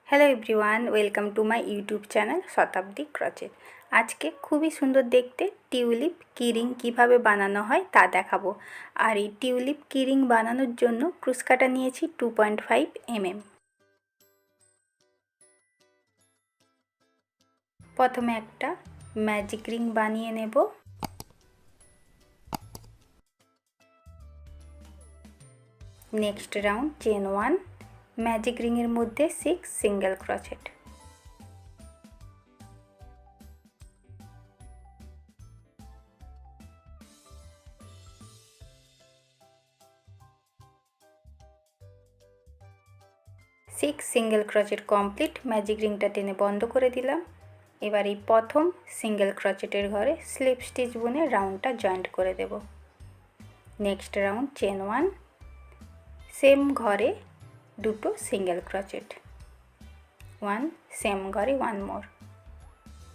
Hello everyone, welcome to my YouTube channel Shatabdi crochet. আজকে খুবই সুন্দর দেখতে টিউলিপ কিরিং কিভাবে বানানো হয় তা দেখাবো। আর এই টিউলিপ কিরিং বানানোর জন্য ক্রুশ কাটা নিয়েছি 2.5 mm। প্রথমে একটা ম্যাজিক রিং বানিয়ে নেব। নেক্সট রাউন্ড চেন 1, ম্যাজিক রিংয়ের মধ্যে 6 single crochet. Single crochet complete. Magic রিংটা টেনে বন্ধ করে দিলাম। এবার এই প্রথম সিঙ্গেল ক্রচেটের ঘরে স্লিপ স্টিচ বুনে রাউন্ডটা জয়েন্ট করে দেব। নেক্সট রাউন্ড চেন 1, সেম ঘরে দুটো সিঙ্গেল ক্রচেট, 1, সেম ঘরে 1 মোর,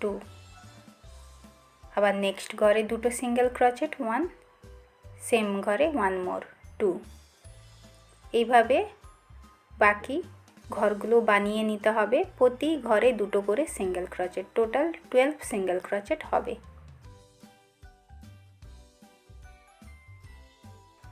2, আবার নেক্সট ঘরে দুটো সিঙ্গেল ক্রচেট, 1, সেম ঘরে 1 মোর, 2। এইভাবে বাকি ঘরগুলো বানিয়ে নিতে হবে। প্রতি ঘরে দুটো করে single crochet, total 12 single crochet হবে।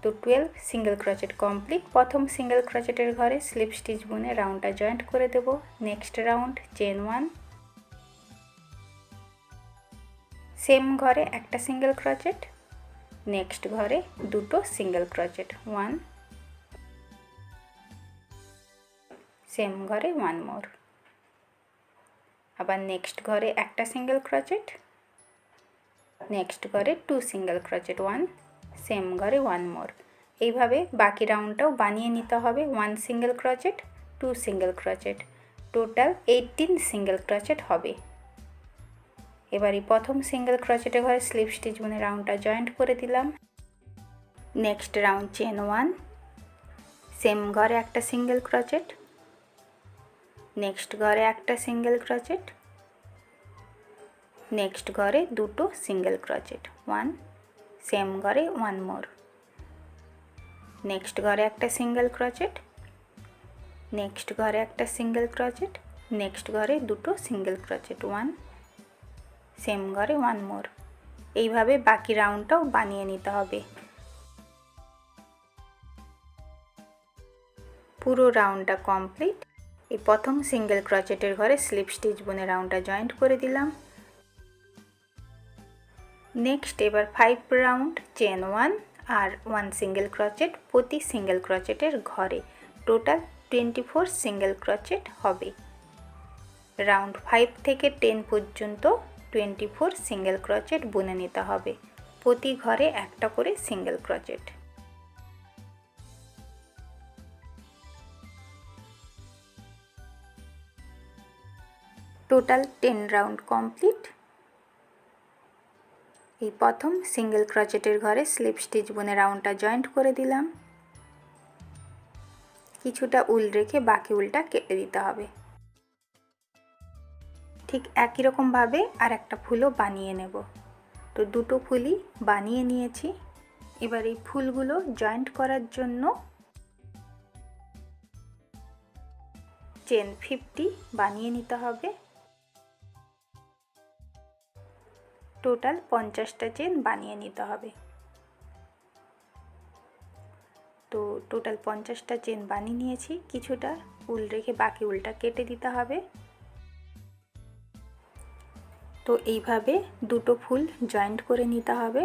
তো 12 সিঙ্গেল ক্রচেট কমপ্লিট। প্রথম সিঙ্গেল ক্রচেটের ঘরে স্লিপ স্টিচ বুনে রাউন্ডটা জয়েন্ট করে দেব। নেক্সট রাউন্ড চেন 1, সেম ঘরে একটা সিঙ্গেল ক্রচেট, নেক্সট ঘরে দুটো সিঙ্গেল ক্রচেট, 1, সেম ঘরে 1 মোর, আবার নেক্সট ঘরে একটা সিঙ্গেল ক্রচেট, নেক্সট ঘরে 2 সিঙ্গেল ক্রচেট, 1, সেম ঘরে 1 মোর। এইভাবে বাকি রাউন্ডটাও বানিয়ে নিতে হবে। 1 single crochet, 2 single crochet, total 18 single crochet হবে। এবার এই প্রথম সিঙ্গেল ক্রচেটের ঘরে স্লিপ স্টিচ বুনে রাউন্ডটা জয়েন্ট করে দিলাম। নেক্সট রাউন্ড চেন 1, সেম ঘরে একটা সিঙ্গেল ক্রচেট, নেক্সট ঘরে একটা সিঙ্গেল ক্রচেট, নেক্সট ঘরে দুটো সিঙ্গেল ক্রচেট, 1, সেম ঘরে 1 মোর, নেক্সট ঘরে একটা সিঙ্গেল ক্রচেট, নেক্সট ঘরে একটা সিঙ্গেল ক্রচেট, নেক্সট ঘরে দুটো সিঙ্গেল ক্রচেট, 1, সেম ঘরে 1 মোর। এইভাবে বাকি রাউন্ডটাও বানিয়ে নিতে হবে। পুরো রাউন্ডটা কমপ্লিট। এই প্রথম সিঙ্গেল ক্রচেটের ঘরে স্লিপ স্টিচ বুনে রাউন্ডটা জয়েন্ট করে দিলাম। নেক্সট এবার 5 রাউন্ড চেন 1 আর 1 সিঙ্গেল ক্রচেট প্রতি সিঙ্গেল ক্রচেটের ঘরে, টোটাল 24 সিঙ্গেল ক্রচেট হবে। রাউন্ড 5 থেকে 10 পর্যন্ত 24 সিঙ্গেল ক্রচেট বুনে নিতে হবে। প্রতি ঘরে একটা করে single crochet. Total 10 round complete. এই প্রথম সিঙ্গেল ক্রচেটের ঘরে স্লিপ স্টিচ বুনে রাউন্ডটা জয়েন্ট করে দিলাম। কিছুটা উল রেখে বাকি উলটা কেটে দিতে হবে। ঠিক একই রকমভাবে আর একটা ফুলও বানিয়ে নেব। তো দুটো ফুলই বানিয়ে নিয়েছি। এবার এই ফুলগুলো জয়েন্ট করার জন্য চেন 50 বানিয়ে নিতে হবে। টোটাল 50টা চেন বানিয়ে নিতে হবে। তো টোটাল 50টা চেন বানিয়ে নিয়েছি। কিছুটা উল রেখে বাকি উলটা কেটে দিতে হবে। তো এইভাবে দুটো ফুল জয়েন্ট করে নিতে হবে।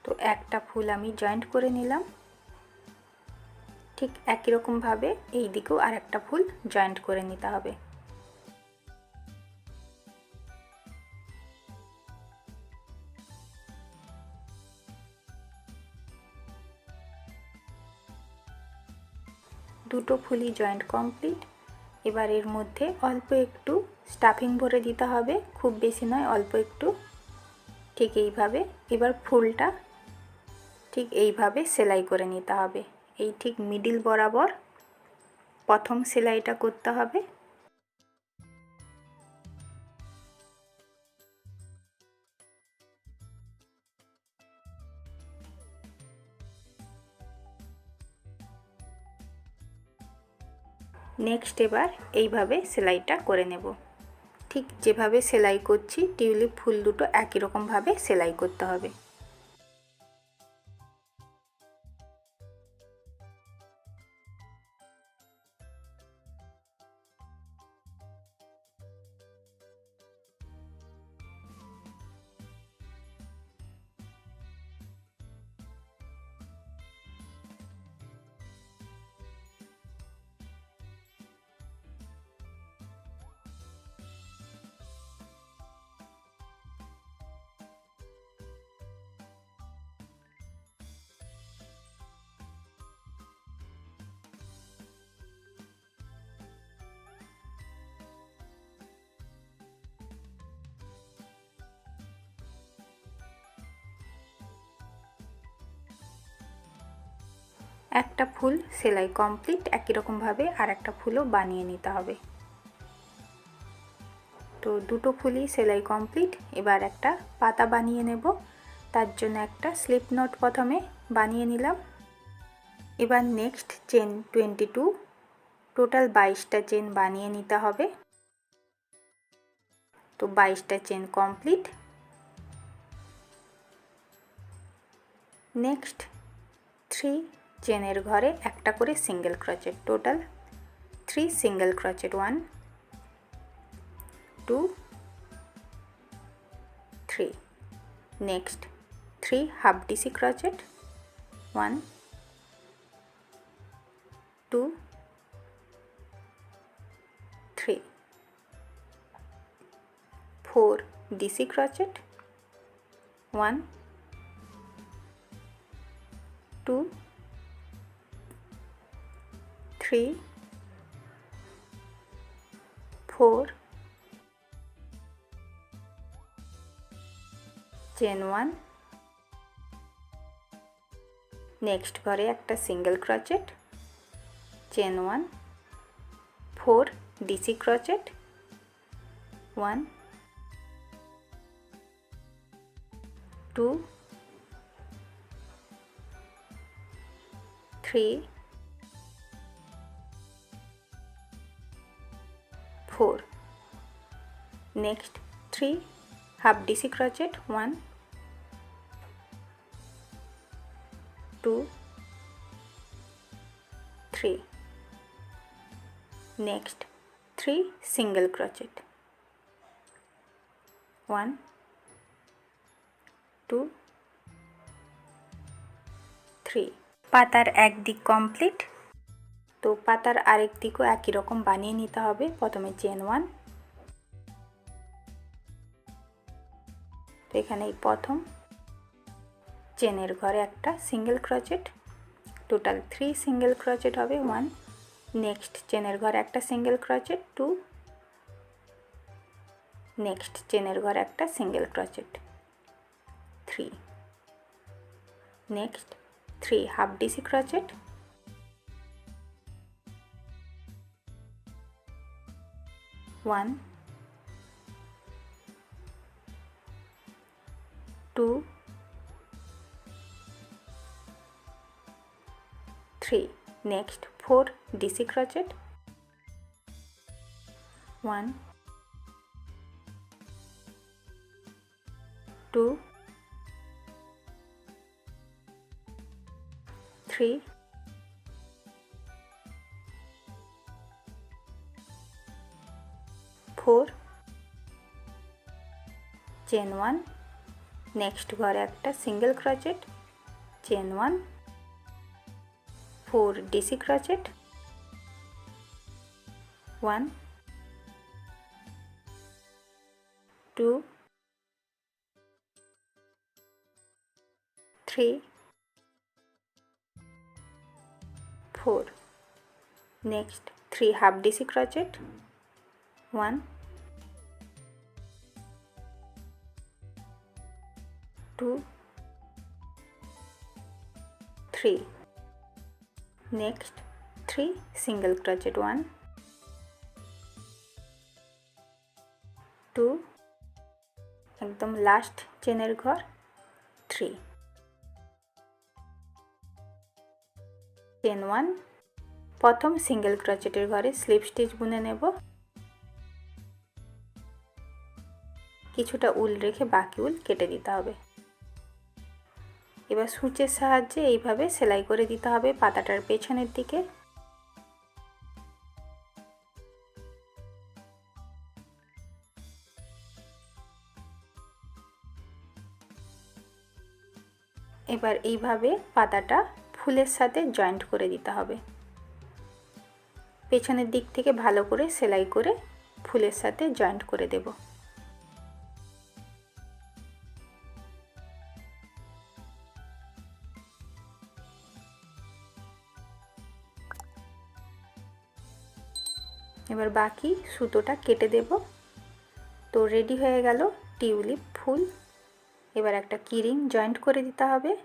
তো একটা ফুল আমি জয়েন্ট করে নিলাম। ঠিক একই রকমভাবে এই দিকেও আর একটা ফুল জয়েন্ট করে নিতে হবে। দুটো ফুলই জয়েন্ট কমপ্লিট। এবার এর মধ্যে অল্প একটু স্টাফিং ভরে দিতে হবে, খুব বেশি নয়, অল্প একটু। ঠিক এইভাবে এবার ফুলটা ঠিক এইভাবে সেলাই করে নিতে হবে। এই ঠিক মিডিল বরাবর প্রথম সেলাইটা করতে হবে। নেক্সট এবার এইভাবে সেলাইটা করে নেব। ঠিক যেভাবে সেলাই করছি টিউলিপ ফুল দুটো একই রকম ভাবে সেলাই করতে হবে। একটা ফুল সেলাই কমপ্লিট, একই রকম ভাবে আর একটা ফুলও বানিয়ে নিতে হবে। তো দুটো ফুলই সেলাই কমপ্লিট। এবার একটা পাতা বানিয়ে নেব। তার জন্য একটা স্লিপ নট প্রথমে বানিয়ে নিলাম। এবার নেক্সট চেন 22, টোটাল 22টা চেন বানিয়ে নিতে হবে। তো 22টা চেন কমপ্লিট। নেক্সট 3 চেনের ঘরে একটা করে single crochet, total 3 single crochet, 1 2 3। Next 3 half DC crochet, 1 2 3 4 DC crochet, 1 2 3 4 chain 1। Next ঘরে একটা single crochet, chain 1 4 DC crochet, 1 2 3 4। Next 3 half DC crochet, 1 2 3। Next 3 single crochet, 1 2 3। পাতার এক দিক কমপ্লিট। তো পাতার আরেক দিকও একই রকম বানিয়ে নিতে হবে। প্রথমে চেন 1। তো এখানে এই প্রথম চেনের ঘরে একটা single crochet, total 3 single crochet হবে, 1। নেক্সট চেনের ঘরে একটা সিঙ্গেল ক্রোচেট, 2। নেক্সট চেনের ঘরে একটা single crochet, 3। Next 3 half DC crochet, 1 2 3। Next 4 DC crochet, 1 2 3 4 chain 1। Next ঘরে একটা single crochet, chain 1 4 DC crochet, 1 2 3 4। Next 3 half DC crochet, 1 2 3। Next 3 single crochet, 1 2, একদম লাস্ট চেনের ঘর 3, চেন 1, প্রথম সিঙ্গেল ক্রোচেটের ঘরে স্লিপ স্টিচ বুনে নেব। কিছুটা উল রেখে বাকি উল কেটে দিতে হবে। এবার সূচের সাহায্যে এইভাবে সেলাই করে দিতে হবে পাতাটার পেছনের দিকে। এবার এইভাবে পাতাটা ফুলের সাথে জয়েন্ট করে দিতে হবে। পেছনের দিক থেকে ভালো করে সেলাই করে ফুলের সাথে জয়েন্ট করে দেব। এবার বাকি সুতোটা কেটে দেব। তো রেডি হয়ে গেল টিউলিপ ফুল। এবার একটা কিরিং জয়েন্ট করে দিতে হবে।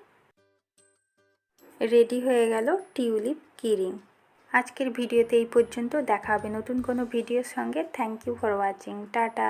রেডি হয়ে গেল টিউলিপ কিরিং। আজকের ভিডিওতে এই পর্যন্ত। দেখা হবে নতুন কোনো ভিডিওর সঙ্গে। Thank you for watching. Tata.